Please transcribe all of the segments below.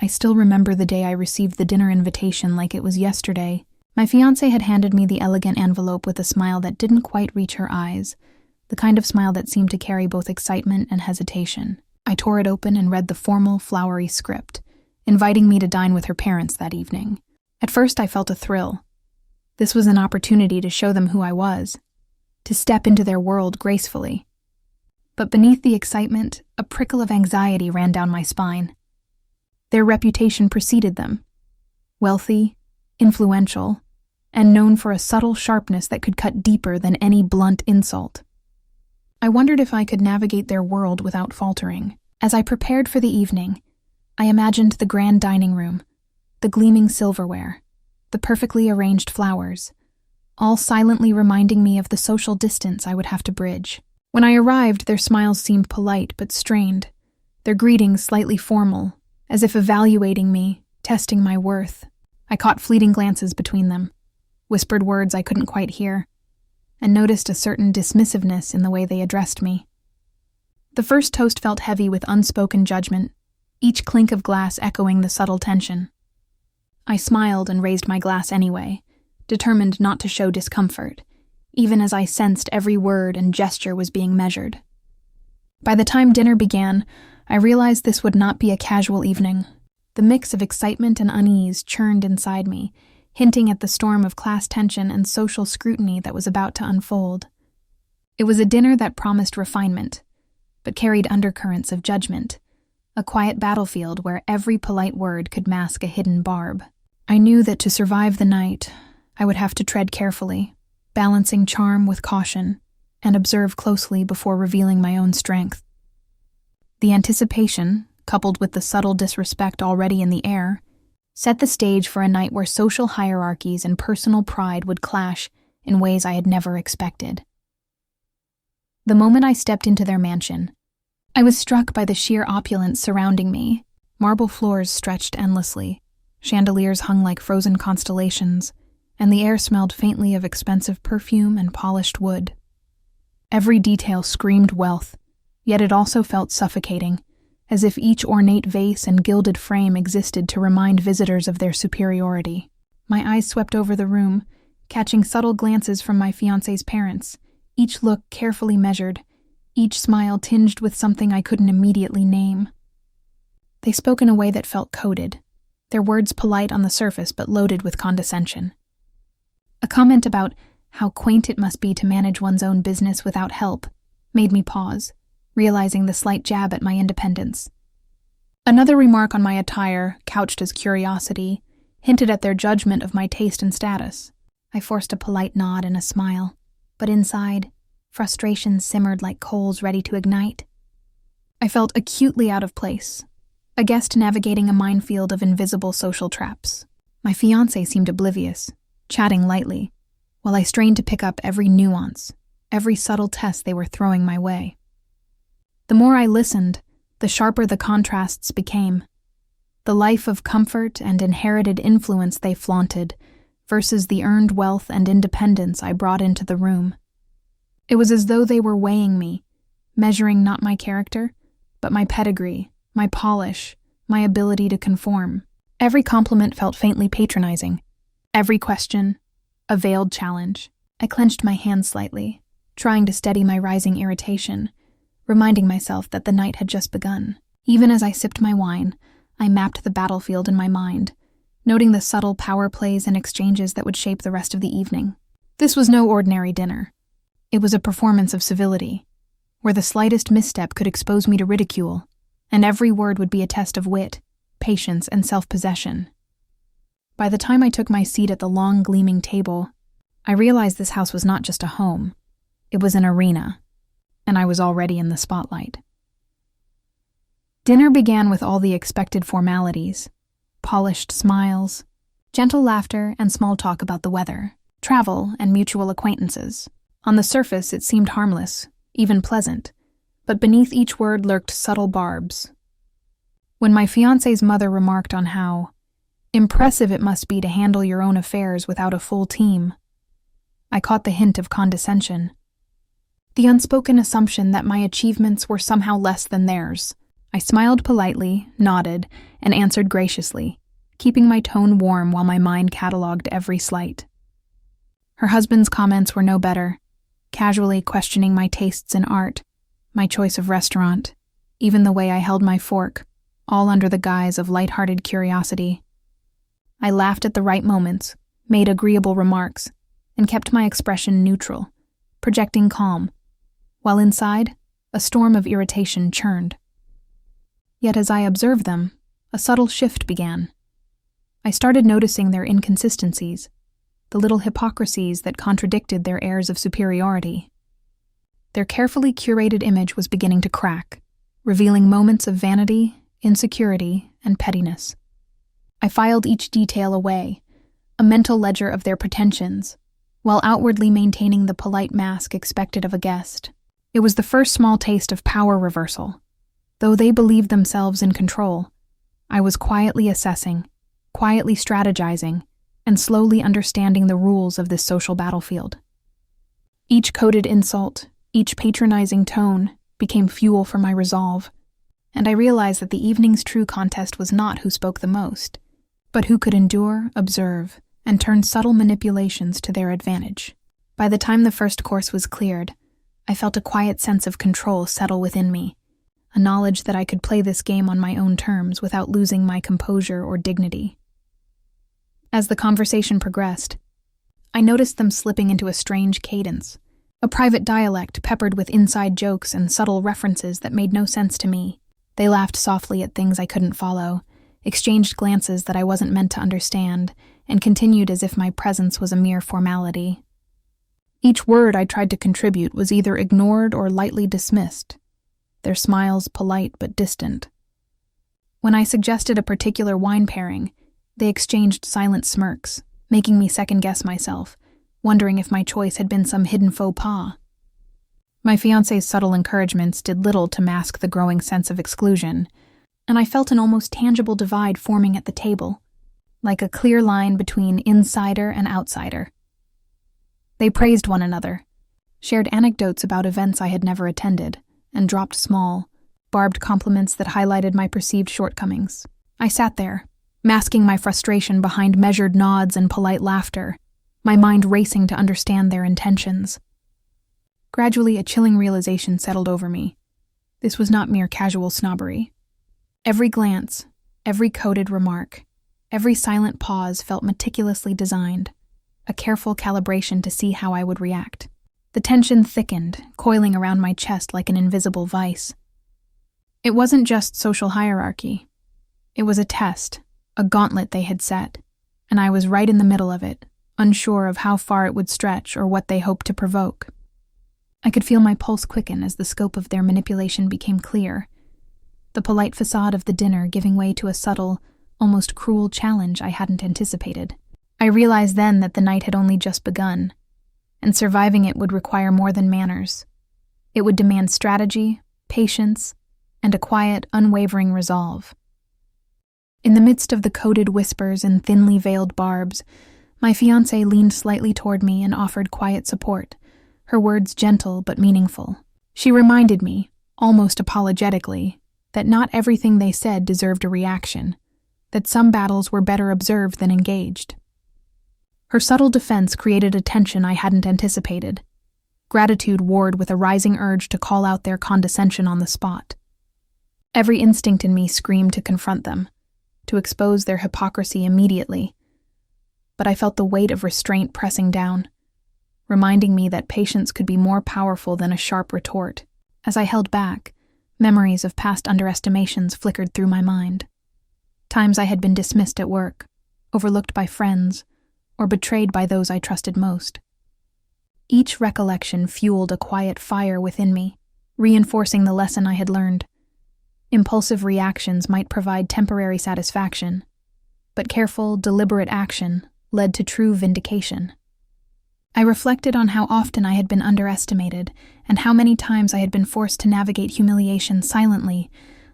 I still remember the day I received the dinner invitation like it was yesterday. My fiancé had handed me the elegant envelope with a smile that didn't quite reach her eyes, the kind of smile that seemed to carry both excitement and hesitation. I tore it open and read the formal, flowery script, inviting me to dine with her parents that evening. At first, I felt a thrill. This was an opportunity to show them who I was, to step into their world gracefully. But beneath the excitement, a prickle of anxiety ran down my spine. Their reputation preceded them. Wealthy, influential, and known for a subtle sharpness that could cut deeper than any blunt insult. I wondered if I could navigate their world without faltering. As I prepared for the evening, I imagined the grand dining room, the gleaming silverware, the perfectly arranged flowers, all silently reminding me of the social distance I would have to bridge. When I arrived, their smiles seemed polite but strained, their greetings slightly formal, as if evaluating me, testing my worth. I caught fleeting glances between them, whispered words I couldn't quite hear, and noticed a certain dismissiveness in the way they addressed me. The first toast felt heavy with unspoken judgment, each clink of glass echoing the subtle tension. I smiled and raised my glass anyway, determined not to show discomfort, even as I sensed every word and gesture was being measured. By the time dinner began, I realized this would not be a casual evening. The mix of excitement and unease churned inside me, hinting at the storm of class tension and social scrutiny that was about to unfold. It was a dinner that promised refinement, but carried undercurrents of judgment, a quiet battlefield where every polite word could mask a hidden barb. I knew that to survive the night, I would have to tread carefully, balancing charm with caution, and observe closely before revealing my own strength. The anticipation, coupled with the subtle disrespect already in the air, set the stage for a night where social hierarchies and personal pride would clash in ways I had never expected. The moment I stepped into their mansion, I was struck by the sheer opulence surrounding me. Marble floors stretched endlessly, chandeliers hung like frozen constellations, and the air smelled faintly of expensive perfume and polished wood. Every detail screamed wealth, yet it also felt suffocating, as if each ornate vase and gilded frame existed to remind visitors of their superiority. My eyes swept over the room, catching subtle glances from my fiancé's parents, each look carefully measured, each smile tinged with something I couldn't immediately name. They spoke in a way that felt coded, their words polite on the surface but loaded with condescension. A comment about how quaint it must be to manage one's own business without help made me pause, realizing the slight jab at my independence. Another remark on my attire, couched as curiosity, hinted at their judgment of my taste and status. I forced a polite nod and a smile, but inside, frustration simmered like coals ready to ignite. I felt acutely out of place, a guest navigating a minefield of invisible social traps. My fiancé seemed oblivious, chatting lightly, while I strained to pick up every nuance, every subtle test they were throwing my way. The more I listened, the sharper the contrasts became. The life of comfort and inherited influence they flaunted versus the earned wealth and independence I brought into the room. It was as though they were weighing me, measuring not my character, but my pedigree, my polish, my ability to conform. Every compliment felt faintly patronizing. Every question, a veiled challenge. I clenched my hands slightly, trying to steady my rising irritation, reminding myself that the night had just begun. Even as I sipped my wine, I mapped the battlefield in my mind, noting the subtle power plays and exchanges that would shape the rest of the evening. This was no ordinary dinner. It was a performance of civility, where the slightest misstep could expose me to ridicule, and every word would be a test of wit, patience, and self-possession. By the time I took my seat at the long, gleaming table, I realized this house was not just a home. It was an arena, and I was already in the spotlight. Dinner began with all the expected formalities: polished smiles, gentle laughter, and small talk about the weather, travel, and mutual acquaintances. On the surface, it seemed harmless, even pleasant, but beneath each word lurked subtle barbs. When my fiancé's mother remarked on how impressive it must be to handle your own affairs without a full team, I caught the hint of condescension. The unspoken assumption that my achievements were somehow less than theirs. I smiled politely, nodded, and answered graciously, keeping my tone warm while my mind catalogued every slight. Her husband's comments were no better, casually questioning my tastes in art, my choice of restaurant, even the way I held my fork, all under the guise of light-hearted curiosity. I laughed at the right moments, made agreeable remarks, and kept my expression neutral, projecting calm, while inside, a storm of irritation churned. Yet as I observed them, a subtle shift began. I started noticing their inconsistencies, the little hypocrisies that contradicted their airs of superiority. Their carefully curated image was beginning to crack, revealing moments of vanity, insecurity, and pettiness. I filed each detail away, a mental ledger of their pretensions, while outwardly maintaining the polite mask expected of a guest. It was the first small taste of power reversal. Though they believed themselves in control, I was quietly assessing, quietly strategizing, and slowly understanding the rules of this social battlefield. Each coded insult, each patronizing tone, became fuel for my resolve, and I realized that the evening's true contest was not who spoke the most, but who could endure, observe, and turn subtle manipulations to their advantage. By the time the first course was cleared, I felt a quiet sense of control settle within me, a knowledge that I could play this game on my own terms without losing my composure or dignity. As the conversation progressed, I noticed them slipping into a strange cadence, a private dialect peppered with inside jokes and subtle references that made no sense to me. They laughed softly at things I couldn't follow, exchanged glances that I wasn't meant to understand, and continued as if my presence was a mere formality. Each word I tried to contribute was either ignored or lightly dismissed, their smiles polite but distant. When I suggested a particular wine pairing, they exchanged silent smirks, making me second-guess myself, wondering if my choice had been some hidden faux pas. My fiancé's subtle encouragements did little to mask the growing sense of exclusion, and I felt an almost tangible divide forming at the table, like a clear line between insider and outsider. They praised one another, shared anecdotes about events I had never attended, and dropped small, barbed compliments that highlighted my perceived shortcomings. I sat there, masking my frustration behind measured nods and polite laughter, my mind racing to understand their intentions. Gradually, a chilling realization settled over me. This was not mere casual snobbery. Every glance, every coded remark, every silent pause felt meticulously designed, a careful calibration to see how I would react. The tension thickened, coiling around my chest like an invisible vice. It wasn't just social hierarchy. It was a test, a gauntlet they had set, and I was right in the middle of it, unsure of how far it would stretch or what they hoped to provoke. I could feel my pulse quicken as the scope of their manipulation became clear, the polite facade of the dinner giving way to a subtle, almost cruel challenge I hadn't anticipated. I realized then that the night had only just begun, and surviving it would require more than manners. It would demand strategy, patience, and a quiet, unwavering resolve. In the midst of the coded whispers and thinly veiled barbs, my fiancé leaned slightly toward me and offered quiet support, her words gentle but meaningful. She reminded me, almost apologetically, that not everything they said deserved a reaction, that some battles were better observed than engaged. Her subtle defense created a tension I hadn't anticipated. Gratitude warred with a rising urge to call out their condescension on the spot. Every instinct in me screamed to confront them, to expose their hypocrisy immediately. But I felt the weight of restraint pressing down, reminding me that patience could be more powerful than a sharp retort. As I held back, memories of past underestimations flickered through my mind. Times I had been dismissed at work, overlooked by friends, or betrayed by those I trusted most. Each recollection fueled a quiet fire within me, reinforcing the lesson I had learned. Impulsive reactions might provide temporary satisfaction, but careful, deliberate action led to true vindication. I reflected on how often I had been underestimated and how many times I had been forced to navigate humiliation silently,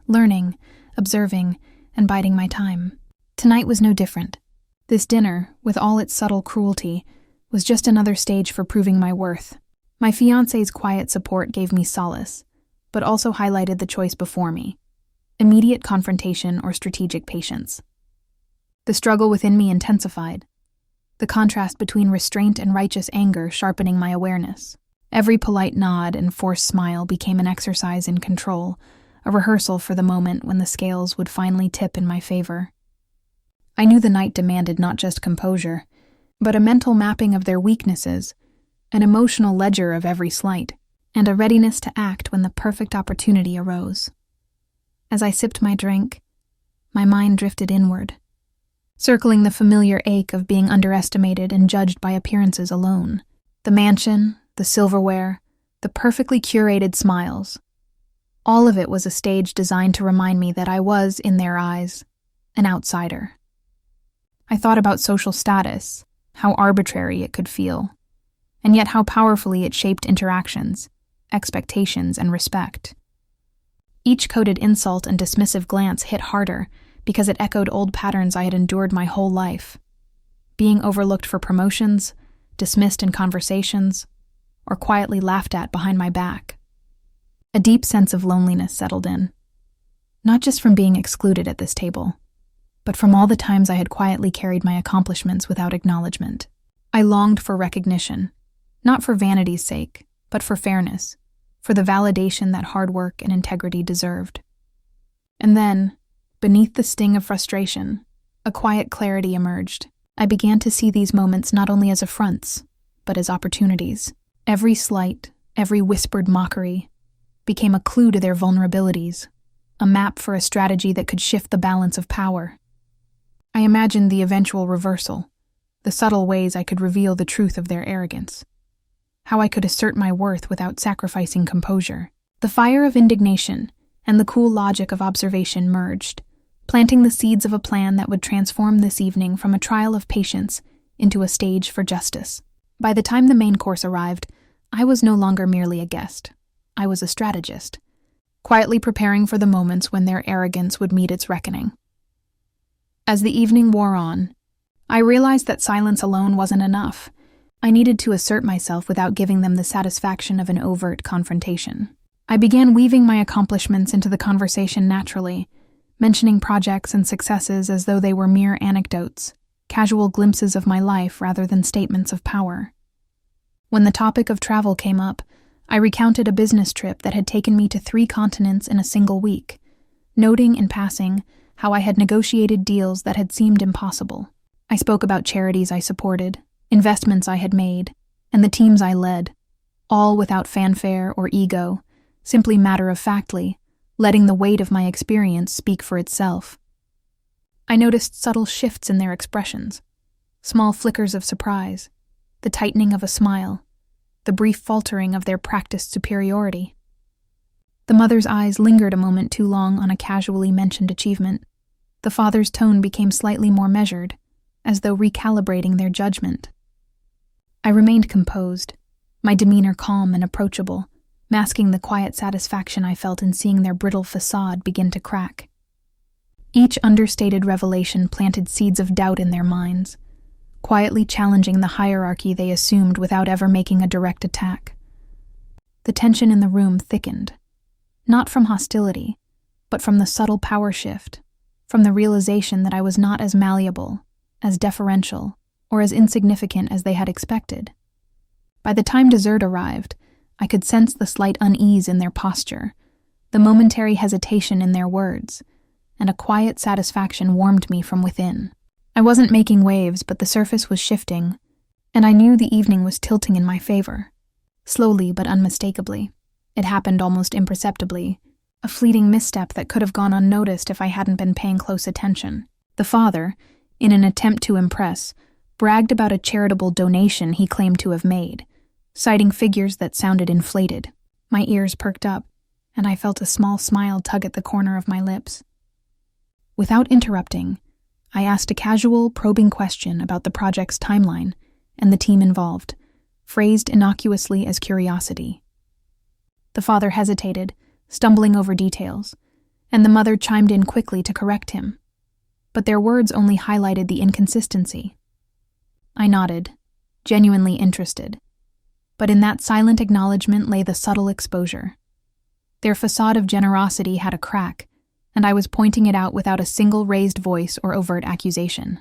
learning, observing, and biding my time. Tonight was no different. This dinner, with all its subtle cruelty, was just another stage for proving my worth. My fiancé's quiet support gave me solace, but also highlighted the choice before me: immediate confrontation or strategic patience. The struggle within me intensified, the contrast between restraint and righteous anger sharpening my awareness. Every polite nod and forced smile became an exercise in control, a rehearsal for the moment when the scales would finally tip in my favor. I knew the night demanded not just composure, but a mental mapping of their weaknesses, an emotional ledger of every slight, and a readiness to act when the perfect opportunity arose. As I sipped my drink, my mind drifted inward, circling the familiar ache of being underestimated and judged by appearances alone. The mansion, the silverware, the perfectly curated smiles. All of it was a stage designed to remind me that I was, in their eyes, an outsider. I thought about social status, how arbitrary it could feel, and yet how powerfully it shaped interactions, expectations, and respect. Each coded insult and dismissive glance hit harder because it echoed old patterns I had endured my whole life. Being overlooked for promotions, dismissed in conversations, or quietly laughed at behind my back. A deep sense of loneliness settled in, not just from being excluded at this table, but from all the times I had quietly carried my accomplishments without acknowledgement. I longed for recognition, not for vanity's sake, but for fairness, for the validation that hard work and integrity deserved. And then, beneath the sting of frustration, a quiet clarity emerged. I began to see these moments not only as affronts, but as opportunities. Every slight, every whispered mockery became a clue to their vulnerabilities, a map for a strategy that could shift the balance of power. I imagined the eventual reversal, the subtle ways I could reveal the truth of their arrogance, how I could assert my worth without sacrificing composure. The fire of indignation and the cool logic of observation merged, planting the seeds of a plan that would transform this evening from a trial of patience into a stage for justice. By the time the main course arrived, I was no longer merely a guest. I was a strategist, quietly preparing for the moments when their arrogance would meet its reckoning. As the evening wore on, I realized that silence alone wasn't enough. I needed to assert myself without giving them the satisfaction of an overt confrontation. I began weaving my accomplishments into the conversation naturally, mentioning projects and successes as though they were mere anecdotes, casual glimpses of my life rather than statements of power. When the topic of travel came up, I recounted a business trip that had taken me to 3 continents in a single week, noting in passing how I had negotiated deals that had seemed impossible. I spoke about charities I supported, investments I had made, and the teams I led, all without fanfare or ego, simply matter-of-factly, letting the weight of my experience speak for itself. I noticed subtle shifts in their expressions, small flickers of surprise, the tightening of a smile, the brief faltering of their practiced superiority. The mother's eyes lingered a moment too long on a casually mentioned achievement. The father's tone became slightly more measured, as though recalibrating their judgment. I remained composed, my demeanor calm and approachable, masking the quiet satisfaction I felt in seeing their brittle facade begin to crack. Each understated revelation planted seeds of doubt in their minds, quietly challenging the hierarchy they assumed without ever making a direct attack. The tension in the room thickened, not from hostility, but from the subtle power shift, from the realization that I was not as malleable, as deferential, or as insignificant as they had expected. By the time dessert arrived, I could sense the slight unease in their posture, the momentary hesitation in their words, and a quiet satisfaction warmed me from within. I wasn't making waves, but the surface was shifting, and I knew the evening was tilting in my favor. Slowly but unmistakably. It happened almost imperceptibly, a fleeting misstep that could have gone unnoticed if I hadn't been paying close attention. The father, in an attempt to impress, bragged about a charitable donation he claimed to have made, citing figures that sounded inflated. My ears perked up, and I felt a small smile tug at the corner of my lips. Without interrupting, I asked a casual, probing question about the project's timeline and the team involved, phrased innocuously as curiosity. The father hesitated, stumbling over details, and the mother chimed in quickly to correct him. But their words only highlighted the inconsistency. I nodded, genuinely interested. But in that silent acknowledgement lay the subtle exposure. Their facade of generosity had a crack, and I was pointing it out without a single raised voice or overt accusation.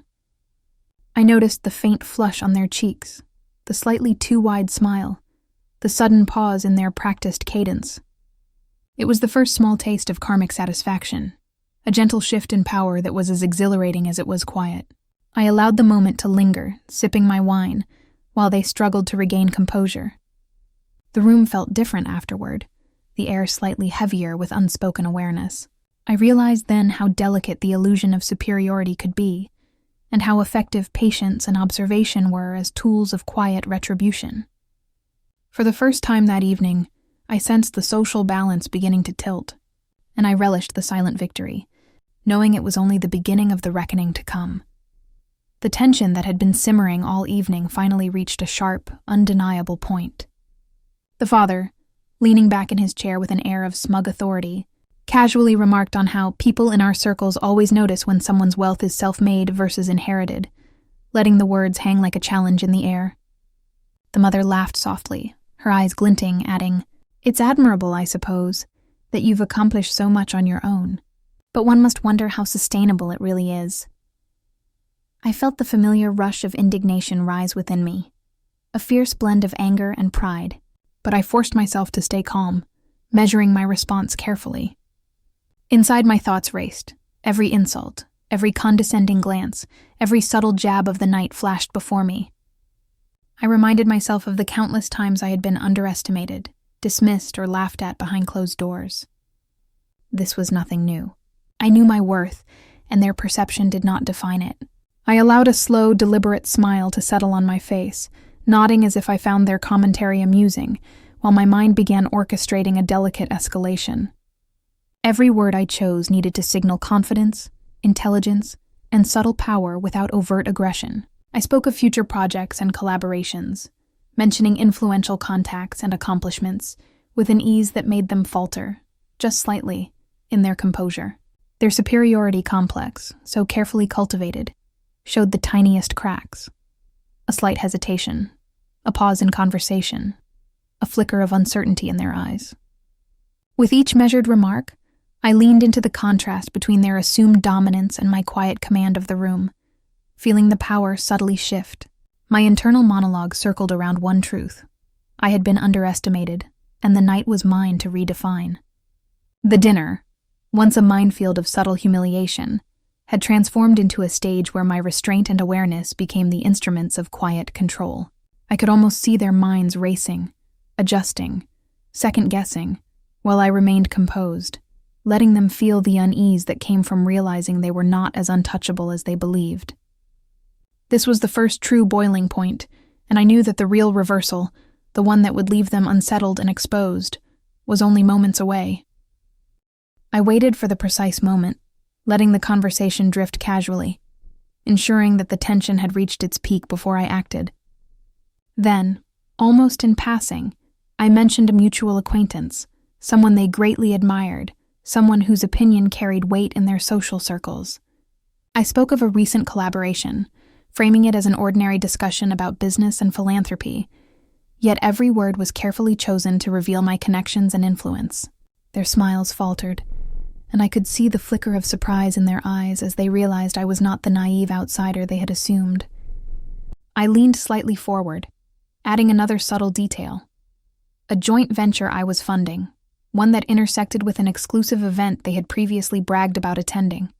I noticed the faint flush on their cheeks, the slightly too wide smile, the sudden pause in their practiced cadence. It was the first small taste of karmic satisfaction, a gentle shift in power that was as exhilarating as it was quiet. I allowed the moment to linger, sipping my wine, while they struggled to regain composure. The room felt different afterward, the air slightly heavier with unspoken awareness. I realized then how delicate the illusion of superiority could be, and how effective patience and observation were as tools of quiet retribution. For the first time that evening, I sensed the social balance beginning to tilt, and I relished the silent victory, knowing it was only the beginning of the reckoning to come. The tension that had been simmering all evening finally reached a sharp, undeniable point. The father, leaning back in his chair with an air of smug authority, casually remarked on how people in our circles always notice when someone's wealth is self-made versus inherited, letting the words hang like a challenge in the air. The mother laughed softly, her eyes glinting, adding, "It's admirable, I suppose, that you've accomplished so much on your own, but one must wonder how sustainable it really is." I felt the familiar rush of indignation rise within me, a fierce blend of anger and pride, but I forced myself to stay calm, measuring my response carefully. Inside my thoughts raced. Every insult, every condescending glance, every subtle jab of the night flashed before me. I reminded myself of the countless times I had been underestimated, dismissed, or laughed at behind closed doors. This was nothing new. I knew my worth, and their perception did not define it. I allowed a slow, deliberate smile to settle on my face, nodding as if I found their commentary amusing, while my mind began orchestrating a delicate escalation. Every word I chose needed to signal confidence, intelligence, and subtle power without overt aggression. I spoke of future projects and collaborations, mentioning influential contacts and accomplishments with an ease that made them falter, just slightly, in their composure. Their superiority complex, so carefully cultivated, showed the tiniest cracks. A slight hesitation, a pause in conversation, a flicker of uncertainty in their eyes. With each measured remark, I leaned into the contrast between their assumed dominance and my quiet command of the room, feeling the power subtly shift. My internal monologue circled around one truth. I had been underestimated, and the night was mine to redefine. The dinner, once a minefield of subtle humiliation, had transformed into a stage where my restraint and awareness became the instruments of quiet control. I could almost see their minds racing, adjusting, second-guessing, while I remained composed, letting them feel the unease that came from realizing they were not as untouchable as they believed. This was the first true boiling point, and I knew that the real reversal, the one that would leave them unsettled and exposed, was only moments away. I waited for the precise moment, letting the conversation drift casually, ensuring that the tension had reached its peak before I acted. Then, almost in passing, I mentioned a mutual acquaintance, someone they greatly admired, someone whose opinion carried weight in their social circles. I spoke of a recent collaboration, framing it as an ordinary discussion about business and philanthropy, yet every word was carefully chosen to reveal my connections and influence. Their smiles faltered, and I could see the flicker of surprise in their eyes as they realized I was not the naive outsider they had assumed. I leaned slightly forward, adding another subtle detail. A joint venture I was funding, one that intersected with an exclusive event they had previously bragged about attending.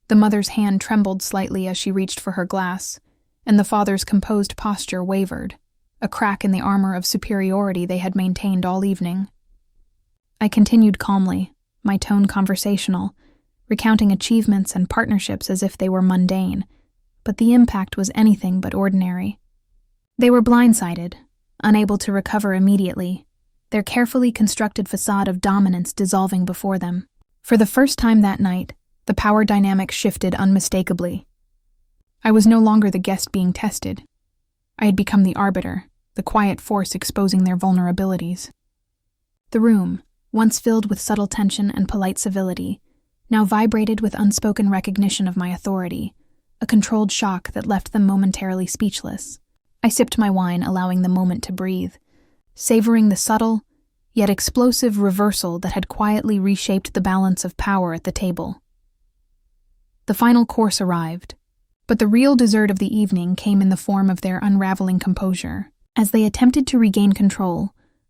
The mother's hand trembled slightly as she reached for her glass, and the father's composed posture wavered, a crack in the armor of superiority they had maintained all evening. I continued calmly, my tone conversational, recounting achievements and partnerships as if they were mundane, but the impact was anything but ordinary. They were blindsided, unable to recover immediately, their carefully constructed facade of dominance dissolving before them. For the first time that night, the power dynamic shifted unmistakably. I was no longer the guest being tested. I had become the arbiter, the quiet force exposing their vulnerabilities. The room, once filled with subtle tension and polite civility, now vibrated with unspoken recognition of my authority, a controlled shock that left them momentarily speechless. I sipped my wine, allowing the moment to breathe, savoring the subtle, yet explosive reversal that had quietly reshaped the balance of power at the table. The final course arrived, but the real dessert of the evening came in the form of their unraveling composure. As they attempted to regain control,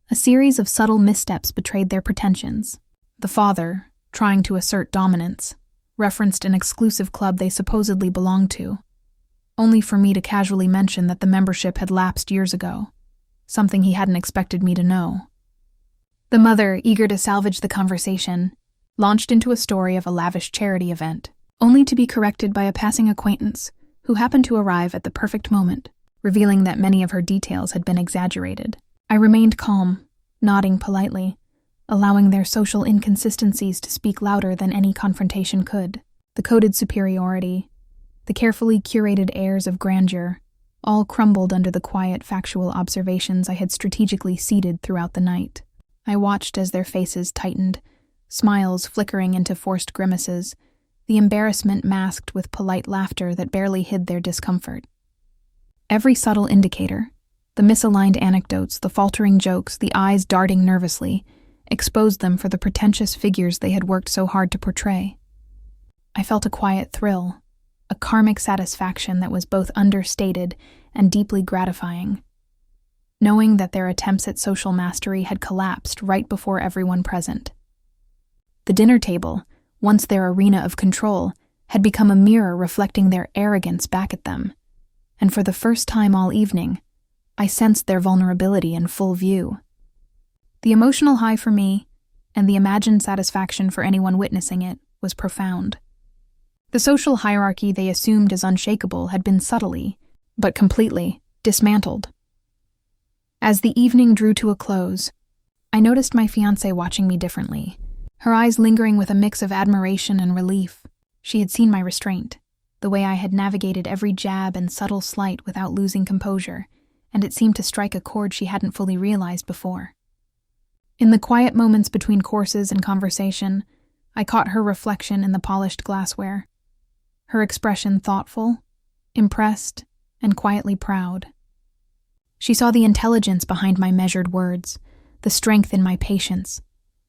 a series of subtle missteps betrayed their pretensions. The father, trying to assert dominance, referenced an exclusive club they supposedly belonged to, only for me to casually mention that the membership had lapsed years ago, something he hadn't expected me to know. The mother, eager to salvage the conversation, launched into a story of a lavish charity event, only to be corrected by a passing acquaintance who happened to arrive at the perfect moment, revealing that many of her details had been exaggerated. I remained calm, nodding politely, allowing their social inconsistencies to speak louder than any confrontation could. The coded superiority, the carefully curated airs of grandeur, all crumbled under the quiet, factual observations I had strategically seeded throughout the night. I watched as their faces tightened, smiles flickering into forced grimaces, the embarrassment masked with polite laughter that barely hid their discomfort. Every subtle indicator, the misaligned anecdotes, the faltering jokes, the eyes darting nervously, exposed them for the pretentious figures they had worked so hard to portray. I felt a quiet thrill, a karmic satisfaction that was both understated and deeply gratifying, knowing that their attempts at social mastery had collapsed right before everyone present. The dinner table, once their arena of control, had become a mirror reflecting their arrogance back at them, and for the first time all evening, I sensed their vulnerability in full view. The emotional high for me, and the imagined satisfaction for anyone witnessing it, was profound. The social hierarchy they assumed as unshakable had been subtly, but completely, dismantled. As the evening drew to a close, I noticed my fiancée watching me differently, her eyes lingering with a mix of admiration and relief. She had seen my restraint, the way I had navigated every jab and subtle slight without losing composure, and it seemed to strike a chord she hadn't fully realized before. In the quiet moments between courses and conversation, I caught her reflection in the polished glassware, her expression thoughtful, impressed, and quietly proud. She saw the intelligence behind my measured words, the strength in my patience,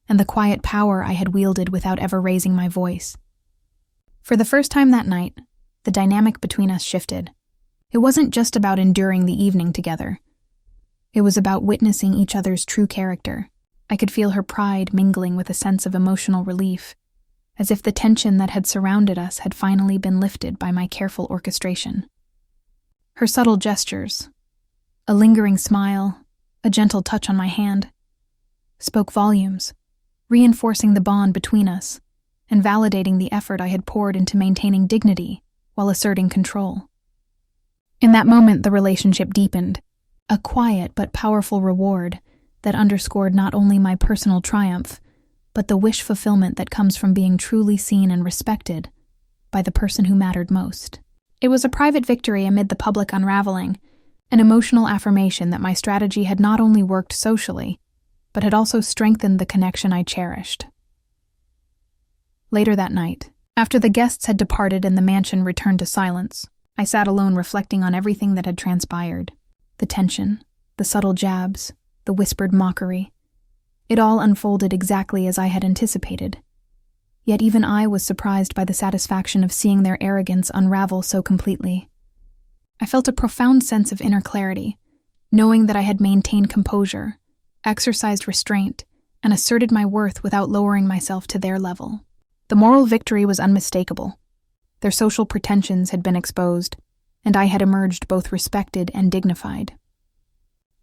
and the quiet power I had wielded without ever raising my voice. For the first time that night, the dynamic between us shifted. It wasn't just about enduring the evening together. It was about witnessing each other's true character. I could feel her pride mingling with a sense of emotional relief, as if the tension that had surrounded us had finally been lifted by my careful orchestration. Her subtle gestures, a lingering smile, a gentle touch on my hand, spoke volumes, reinforcing the bond between us and validating the effort I had poured into maintaining dignity while asserting control. In that moment, the relationship deepened, a quiet but powerful reward that underscored not only my personal triumph, but the wish fulfillment that comes from being truly seen and respected by the person who mattered most. It was a private victory amid the public unraveling, an emotional affirmation that my strategy had not only worked socially, but had also strengthened the connection I cherished. Later that night, after the guests had departed and the mansion returned to silence, I sat alone reflecting on everything that had transpired. The tension, the subtle jabs, the whispered mockery. It all unfolded exactly as I had anticipated. Yet even I was surprised by the satisfaction of seeing their arrogance unravel so completely. I felt a profound sense of inner clarity, knowing that I had maintained composure, exercised restraint, and asserted my worth without lowering myself to their level. The moral victory was unmistakable. Their social pretensions had been exposed, and I had emerged both respected and dignified.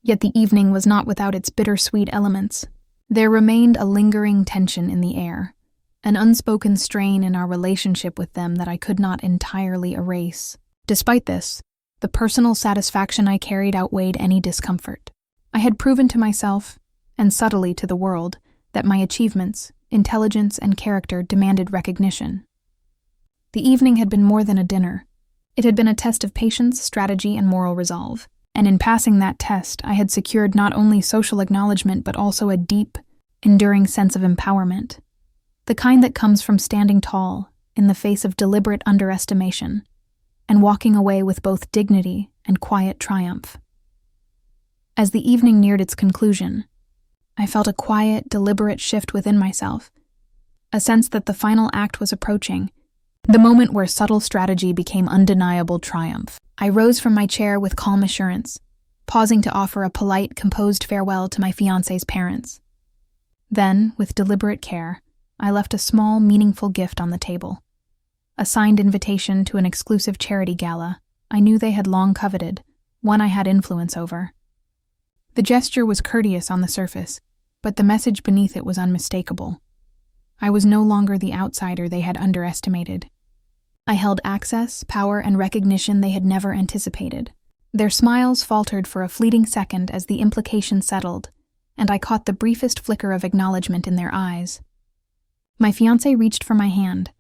Yet the evening was not without its bittersweet elements. There remained a lingering tension in the air, an unspoken strain in our relationship with them that I could not entirely erase. Despite this, the personal satisfaction I carried outweighed any discomfort. I had proven to myself, and subtly to the world, that my achievements, intelligence, and character demanded recognition. The evening had been more than a dinner. It had been a test of patience, strategy, and moral resolve. And in passing that test, I had secured not only social acknowledgement but also a deep, enduring sense of empowerment, the kind that comes from standing tall in the face of deliberate underestimation and walking away with both dignity and quiet triumph. As the evening neared its conclusion, I felt a quiet, deliberate shift within myself, a sense that the final act was approaching, the moment where subtle strategy became undeniable triumph. I rose from my chair with calm assurance, pausing to offer a polite, composed farewell to my fiancé's parents. Then, with deliberate care, I left a small, meaningful gift on the table. A signed invitation to an exclusive charity gala I knew they had long coveted, one I had influence over. The gesture was courteous on the surface, but the message beneath it was unmistakable. I was no longer the outsider they had underestimated. I held access, power, and recognition they had never anticipated. Their smiles faltered for a fleeting second as the implication settled, and I caught the briefest flicker of acknowledgement in their eyes. My fiancé reached for my hand,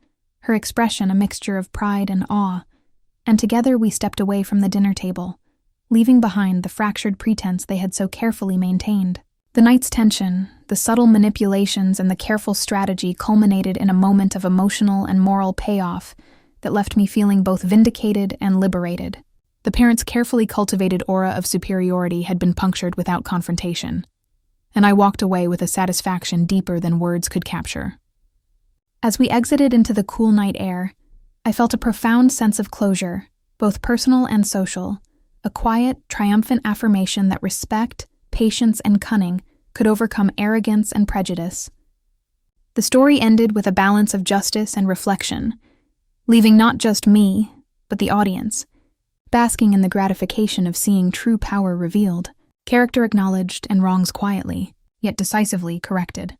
her expression a mixture of pride and awe, and together we stepped away from the dinner table, leaving behind the fractured pretense they had so carefully maintained. The night's tension, the subtle manipulations, and the careful strategy culminated in a moment of emotional and moral payoff that left me feeling both vindicated and liberated. The parents' carefully cultivated aura of superiority had been punctured without confrontation, and I walked away with a satisfaction deeper than words could capture. As we exited into the cool night air, I felt a profound sense of closure, both personal and social, a quiet, triumphant affirmation that respect, patience, and cunning could overcome arrogance and prejudice. The story ended with a balance of justice and reflection, leaving not just me, but the audience, basking in the gratification of seeing true power revealed, character acknowledged, and wrongs quietly, yet decisively corrected.